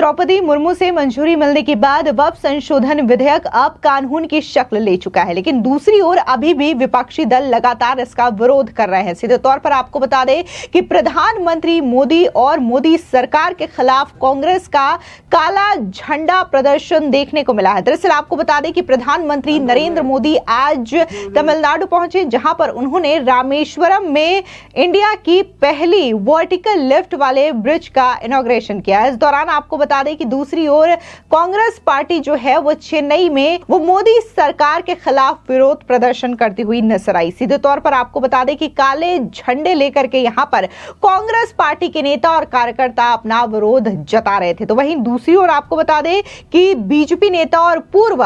द्रौपदी मुर्मू से मंजूरी मिलने के बाद वक्फ संशोधन विधेयक अब कानून की शक्ल ले चुका है, लेकिन दूसरी ओर अभी भी विपक्षी दल लगातार इसका विरोध कर रहे हैं। सीधे तौर पर आपको बता दें कि प्रधानमंत्री मोदी और मोदी सरकार के खिलाफ कांग्रेस का काला झंडा प्रदर्शन देखने को मिला है। दरअसल आपको बता दें कि प्रधानमंत्री नरेंद्र मोदी आज तमिलनाडु पहुंचे, जहां पर उन्होंने रामेश्वरम में इंडिया की पहली वर्टिकल लिफ्ट वाले ब्रिज का इनॉग्रेशन किया। इस दौरान आपको बता दें कि दूसरी ओर कांग्रेस पार्टी जो है वो चेन्नई में वो मोदी सरकार के खिलाफ विरोध प्रदर्शन करती हुई नजर आई। सीधे तौर पर आपको बता दें कि काले झंडे लेकर के यहां पर कांग्रेस पार्टी के नेता और कार्यकर्ता अपना विरोध जता रहे थे। तो वहीं दूसरी ओर आपको बता दें कि बीजेपी नेता और पूर्व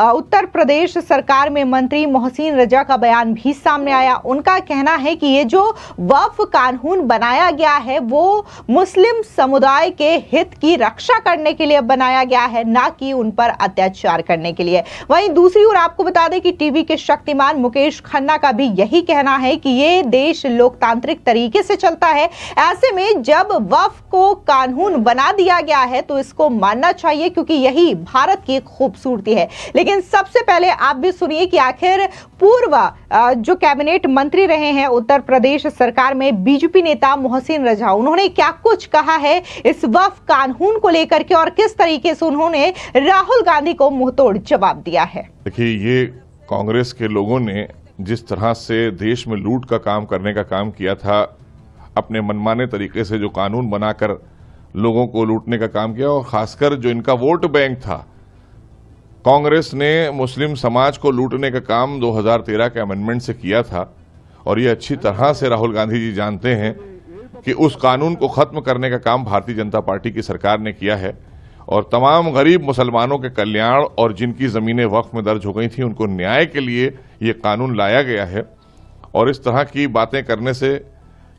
उत्तर प्रदेश सरकार में मंत्री मोहसिन रजा का बयान भी सामने आया। उनका कहना है कि ये जो वक्फ कानून बनाया गया है वो मुस्लिम समुदाय के हित की रक्षा करने के लिए बनाया गया है, ना कि उन पर अत्याचार करने के लिए। वहीं दूसरी ओर आपको बता दें कि टीवी के शक्तिमान मुकेश खन्ना का भी यही कहना है कि ये देश लोकतांत्रिक तरीके से चलता है। ऐसे में जब वक्फ को कानून बना दिया गया है तो इसको मानना चाहिए, क्योंकि यही भारत की खूबसूरती है। लेकिन सबसे पहले आप भी सुनिए कि आखिर पूर्व जो कैबिनेट मंत्री रहे हैं उत्तर प्रदेश सरकार में बीजेपी नेता मोहसिन रजा, उन्होंने क्या कुछ कहा है इस वक्फ कानून को लेकर के और किस तरीके से उन्होंने राहुल गांधी को मुंहतोड़ जवाब दिया है। देखिए, ये कांग्रेस के लोगों ने जिस तरह से देश में लूट का काम करने का काम किया था, अपने मनमाने तरीके से जो कानून बनाकर लोगों को लूटने का काम किया, और खासकर जो इनका वोट बैंक था, कांग्रेस ने मुस्लिम समाज को लूटने का काम 2013 के अमेंडमेंट से किया था। और ये अच्छी तरह से राहुल गांधी जी जानते हैं कि उस कानून को खत्म करने का काम भारतीय जनता पार्टी की सरकार ने किया है। और तमाम गरीब मुसलमानों के कल्याण और जिनकी जमीनें वक्फ में दर्ज हो गई थी उनको न्याय के लिए ये कानून लाया गया है। और इस तरह की बातें करने से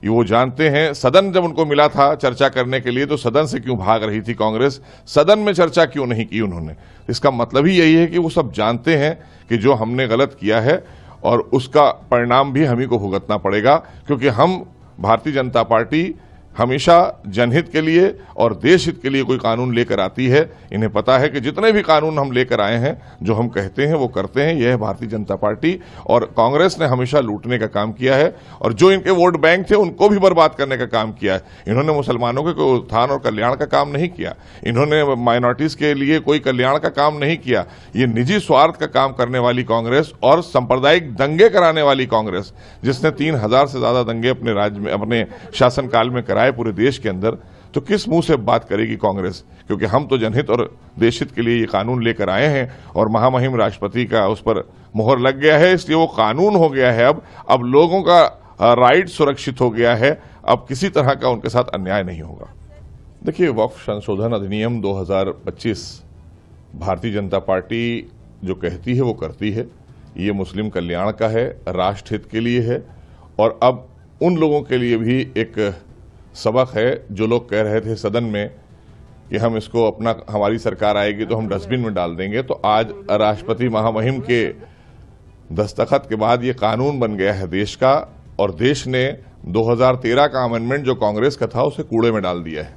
वो जानते हैं, सदन जब उनको मिला था चर्चा करने के लिए तो सदन से क्यों भाग रही थी कांग्रेस, सदन में चर्चा क्यों नहीं की उन्होंने। इसका मतलब ही यही है कि वो सब जानते हैं कि जो हमने गलत किया है और उसका परिणाम भी हम ही को भुगतना पड़ेगा, क्योंकि हम भारतीय जनता पार्टी हमेशा जनहित के लिए और देश हित के लिए कोई कानून लेकर आती है। इन्हें पता है कि जितने भी कानून हम लेकर आए हैं, जो हम कहते हैं वो करते हैं। यह है भारतीय जनता पार्टी। और कांग्रेस ने हमेशा लूटने का काम किया है और जो इनके वोट बैंक थे उनको भी बर्बाद करने का काम किया है। इन्होंने मुसलमानों के कोई उत्थान और कल्याण का काम नहीं किया, इन्होंने माइनॉरिटीज के लिए कोई कल्याण का काम नहीं किया। ये निजी स्वार्थ का काम करने वाली कांग्रेस और सांप्रदायिक दंगे कराने वाली कांग्रेस, जिसने 3000 से ज्यादा दंगे अपने राज्य में, अपने शासनकाल में कराए पूरे देश के अंदर, तो किस मुंह से बात करेगी कांग्रेस। क्योंकि हम तो जनहित और देशहित के लिए ये कानून लेकर आए हैं और महामहिम राष्ट्रपति का उस पर मोहर लग गया है, इसलिए वो कानून हो गया है। अब लोगों का राइट सुरक्षित हो गया है, अब किसी तरह का उनके साथ अन्याय नहीं होगा। देखिए, वक्फ संशोधन अधिनियम 2025 भारतीय जनता पार्टी जो कहती है वो करती है। ये मुस्लिम कल्याण का है, राष्ट्रहित के लिए है। और अब उन लोगों के लिए भी एक सबक है जो लोग कह रहे थे सदन में कि हम इसको हमारी सरकार आएगी तो हम डस्टबिन में डाल देंगे। तो आज राष्ट्रपति महामहिम के दस्तखत के बाद ये कानून बन गया है देश का, और देश ने 2013 का अमेंडमेंट जो कांग्रेस का था उसे कूड़े में डाल दिया है।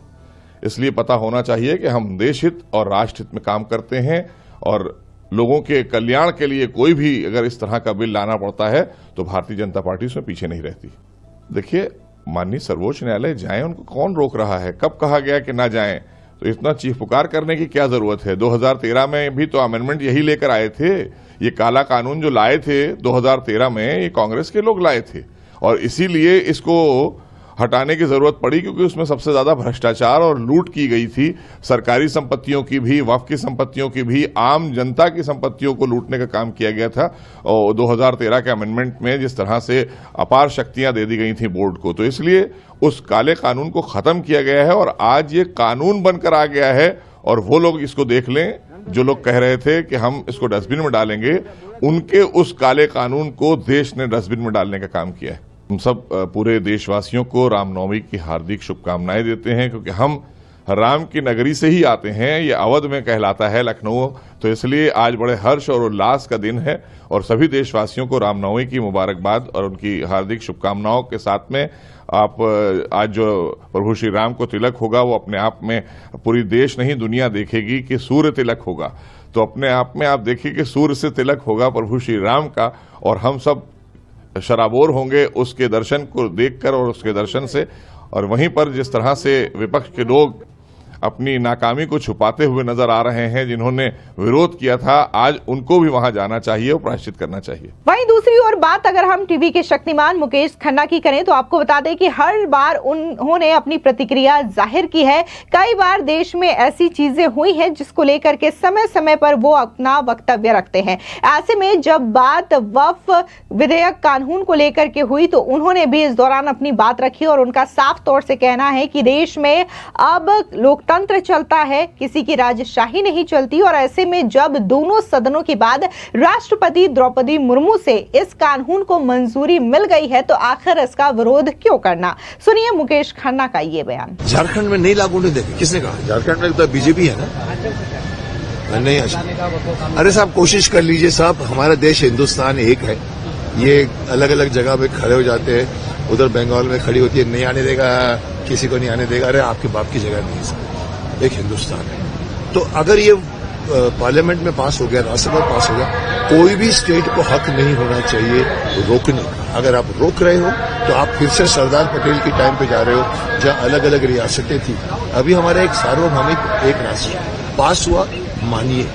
इसलिए पता होना चाहिए कि हम देशहित और राष्ट्रहित में काम करते हैं, और लोगों के कल्याण के लिए कोई भी अगर इस तरह का बिल लाना पड़ता है तो भारतीय जनता पार्टी उसमें पीछे नहीं रहती। देखिए, माननीय सर्वोच्च न्यायालय जाएं, उनको कौन रोक रहा है? कब कहा गया कि ना जाएं? तो इतना चीख पुकार करने की क्या जरूरत है? 2013 में भी तो अमेंडमेंट यही लेकर आए थे। ये काला कानून जो लाए थे 2013 में, ये कांग्रेस के लोग लाए थे, और इसीलिए इसको हटाने की जरूरत पड़ी, क्योंकि उसमें सबसे ज्यादा भ्रष्टाचार और लूट की गई थी। सरकारी संपत्तियों की भी, वक्फ की संपत्तियों की भी, आम जनता की संपत्तियों को लूटने का काम किया गया था। और 2013 के अमेंडमेंट में जिस तरह से अपार शक्तियां दे दी गई थी बोर्ड को, तो इसलिए उस काले कानून को खत्म किया गया है और आज ये कानून बनकर आ गया है। और वो लोग इसको देख लें जो लोग कह रहे थे कि हम इसको डस्टबिन में डालेंगे, उनके उस काले कानून को देश ने डस्टबिन में डालने का काम किया है। हम सब पूरे देशवासियों को रामनवमी की हार्दिक शुभकामनाएं देते हैं, क्योंकि हम राम की नगरी से ही आते हैं। ये अवध में कहलाता है लखनऊ, तो इसलिए आज बड़े हर्ष और उल्लास का दिन है और सभी देशवासियों को रामनवमी की मुबारकबाद और उनकी हार्दिक शुभकामनाओं के साथ में आप आज जो प्रभु श्री राम को तिलक होगा वो अपने आप में पूरी देश नहीं दुनिया देखेगी कि सूर्य तिलक होगा। तो अपने आप में आप देखिए कि सूर्य से तिलक होगा प्रभु श्री राम का और हम सब शराबोर होंगे उसके दर्शन को देखकर और उसके दर्शन से। और वहीं पर जिस तरह से विपक्ष के लोग अपनी नाकामी को छुपाते हुए नजर आ रहे हैं, जिन्होंने विरोध किया था, आज उनको भी वहां जाना चाहिए और प्रायश्चित करना चाहिए। वहीं दूसरी ओर बात अगर हम टीवी के शक्तिमान मुकेश खन्ना की करें तो आपको बता दें कि हर बार उन्होंने अपनी प्रतिक्रिया जाहिर की है। कई बार देश में ऐसी चीजें हुई हैं जिसको लेकर के समय समय पर वो अपना वक्तव्य रखते हैं। ऐसे में जब बात वक्फ विधेयक कानून को लेकर के हुई तो उन्होंने भी इस दौरान अपनी बात रखी और उनका साफ तौर से कहना है कि देश में अब लोकतंत्र चलता है, किसी की राजशाही नहीं चलती। और ऐसे में जब दोनों सदनों के बाद राष्ट्रपति द्रौपदी मुर्मू से इस कानून को मंजूरी मिल गई है तो आखिर इसका विरोध क्यों करना। सुनिए मुकेश खन्ना का ये बयान। झारखंड में नहीं लागू नहीं देंगे, किसने कहा? झारखंड में तो बीजेपी है ना, नहीं। अरे साहब कोशिश कर लीजिए साहब, हमारा देश हिंदुस्तान एक है। ये अलग अलग जगह पे खड़े हो जाते हैं, उधर बंगाल में खड़ी होती है, नहीं आने देगा, किसी को नहीं आने देगा। अरे आपके बाप की जगह नहीं है साहब, एक हिंदुस्तान है। तो अगर ये पार्लियामेंट में पास हो गया, राज्यसभा में पास हो गया, कोई भी स्टेट को हक नहीं होना चाहिए रोकने का। अगर आप रोक रहे हो तो आप फिर से सरदार पटेल के टाइम पे जा रहे हो, जहां अलग अलग रियासतें थी। अभी हमारा एक सार्वभौमिक एक राष्ट्र पास हुआ, मानिए।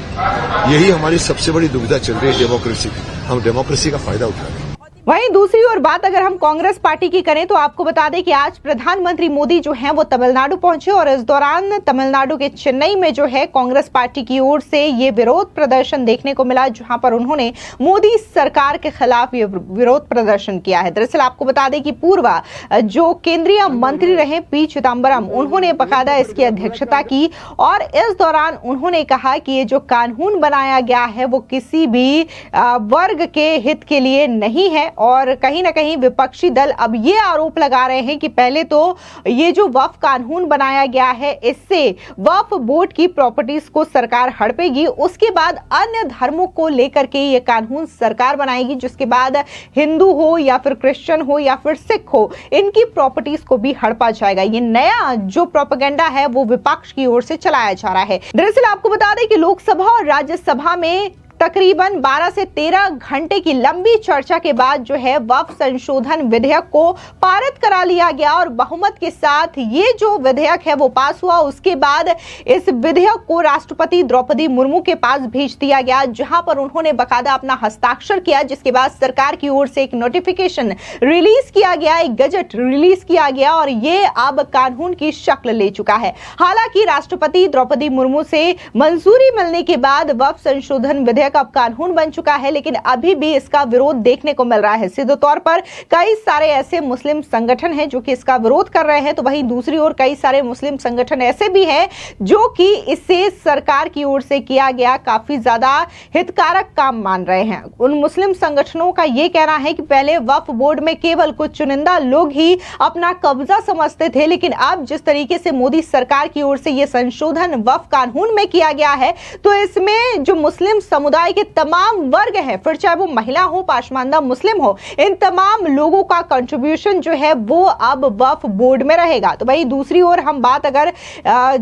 यही हमारी सबसे बड़ी दुविधा चल रही है डेमोक्रेसी की। हम डेमोक्रेसी का फायदा उठा रहे हैं। वहीं दूसरी ओर बात अगर हम कांग्रेस पार्टी की करें तो आपको बता दें कि आज प्रधानमंत्री मोदी जो हैं वो तमिलनाडु पहुंचे और इस दौरान तमिलनाडु के चेन्नई में जो है कांग्रेस पार्टी की ओर से ये विरोध प्रदर्शन देखने को मिला, जहां पर उन्होंने मोदी सरकार के खिलाफ ये विरोध प्रदर्शन किया है। दरअसल आपको बता दें कि पूर्व जो केंद्रीय मंत्री रहे पी चिदम्बरम, उन्होंने बकायदा इसकी अध्यक्षता की और इस दौरान उन्होंने कहा कि ये जो कानून बनाया गया है वो किसी भी वर्ग के हित के लिए नहीं है। और कहीं ना कहीं विपक्षी दल अब ये आरोप लगा रहे हैं कि पहले तो ये जो वक्फ कानून बनाया गया है इससे वक्फ बोर्ड की प्रॉपर्टीज को सरकार हड़पेगी, उसके बाद अन्य धर्मों को लेकर के ये कानून सरकार बनाएगी, जिसके बाद हिंदू हो या फिर क्रिश्चियन हो या फिर सिख हो, इनकी प्रॉपर्टीज को भी हड़पा जाएगा। ये नया जो प्रोपेगेंडा है वो विपक्ष की ओर से चलाया जा रहा है। दरअसल आपको बता दें कि लोकसभा और राज्यसभा में तकरीबन 12 से 13 घंटे की लंबी चर्चा के बाद जो है वक्फ संशोधन विधेयक को पारित करा लिया गया और बहुमत के साथ ये जो विधेयक है वो पास हुआ। उसके बाद इस विधेयक को राष्ट्रपति द्रौपदी मुर्मू के पास भेज दिया गया, जहां पर उन्होंने बकायदा अपना हस्ताक्षर किया, जिसके बाद सरकार की ओर से एक नोटिफिकेशन रिलीज किया गया, एक गजट रिलीज किया गया और ये अब कानून की शक्ल ले चुका है। हालांकि राष्ट्रपति द्रौपदी मुर्मू से मंजूरी मिलने के बाद वक्फ संशोधन विधेयक अब कानून बन चुका है, लेकिन अभी भी इसका विरोध देखने को मिल रहा है। सीधे तौर पर कई सारे ऐसे मुस्लिम संगठन हैं जो कि इसका विरोध कर रहे हैं, तो वहीं दूसरी ओर कई सारे मुस्लिम संगठन ऐसे भी हैं जो कि इसे सरकार की ओर से किया गया काफी ज्यादा हितकारक काम मान रहे हैं। उन मुस्लिम संगठनों का यह कहना है कि पहले वक्फ बोर्ड में केवल कुछ चुनिंदा लोग ही अपना कब्जा समझते थे, लेकिन अब जिस तरीके से मोदी सरकार की ओर से यह संशोधन वक्फ कानून में किया गया है तो इसमें जो मुस्लिम समुदाय के तमाम वर्ग हैं, फिर चाहे वो महिला हो, पाशमानदा मुस्लिम हो, इन तमाम लोगों का कंट्रीब्यूशन जो है वो अब वक्फ बोर्ड में रहेगा। तो भाई दूसरी ओर हम बात अगर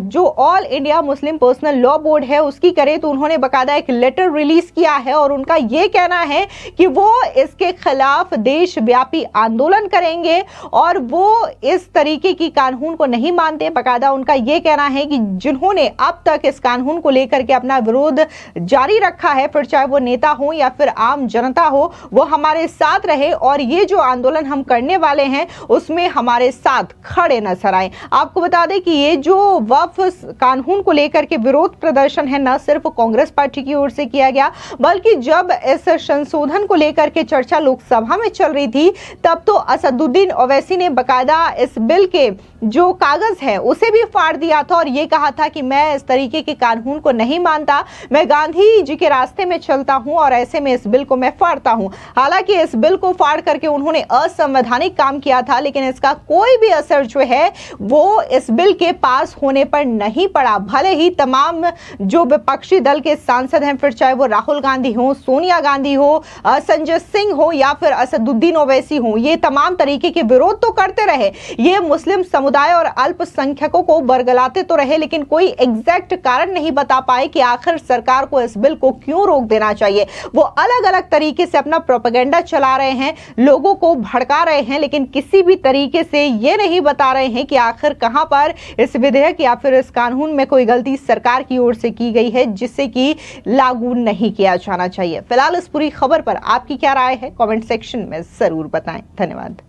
जो all India Muslim personal law board है उसकी करें तो उन्होंने बकायदा एक लेटर रिलीज किया है और उनका यह कहना है कि वो इसके खिलाफ देशव्यापी आंदोलन करेंगे और वो इस तरीके की कानून को नहीं मानते। बकायदा उनका यह कहना है कि जिन्होंने अब तक इस कानून को लेकर के अपना विरोध जारी रखा है, फिर चाहे वो नेता हो या फिर आम जनता हो, वो हमारे साथ रहे और ये जो आंदोलन हम करने वाले हैं उसमें हमारे साथ खड़े नजर आए। आपको बता दें कि ये जो वक्फ कानून को लेकर के विरोध प्रदर्शन है न सिर्फ कांग्रेस पार्टी की ओर से किया गया, बल्कि जब इस संशोधन को लेकर के चर्चा लोकसभा में चल रही थी तब तो असदुद्दीन ओवैसी ने बकायदा इस बिल के जो कागज है उसे भी फाड़ दिया था और ये कहा था कि मैं इस तरीके के कानून को नहीं मानता, मैं गांधी जी के रास्ते में चलता हूं और ऐसे में इस बिल को मैं फाड़ता हूं। हालांकि इस बिल को फाड़ करके उन्होंने असंवैधानिक काम किया था, लेकिन इसका कोई भी असर जो है वो इस बिल के पास होने पर नहीं पड़ा। भले ही तमाम जो विपक्षी दल के सांसद हैं, फिर चाहे वो राहुल गांधी हो, सोनिया गांधी हो, संजय सिंह हो या फिर असदुद्दीन ओवैसी हो, ये तमाम तरीके के विरोध तो करते रहे, ये मुस्लिम समुदाय और अल्पसंख्यकों को बरगलाते तो रहे, लेकिन कोई एग्जैक्ट कारण नहीं बता पाए कि आखिर सरकार को इस बिल को क्यों रोक देना चाहिए। वो अलग अलग तरीके से अपना प्रोपेगेंडा चला रहे हैं, लोगों को भड़का रहे हैं, लेकिन किसी भी तरीके से ये नहीं बता रहे हैं कि आखिर कहां पर इस विधेयक या फिर इस कानून में कोई गलती सरकार की ओर से की गई है जिससे कि लागू नहीं किया जाना चाहिए। फिलहाल इस पूरी खबर पर आपकी क्या राय है, कमेंट सेक्शन में जरूर बताएं। धन्यवाद।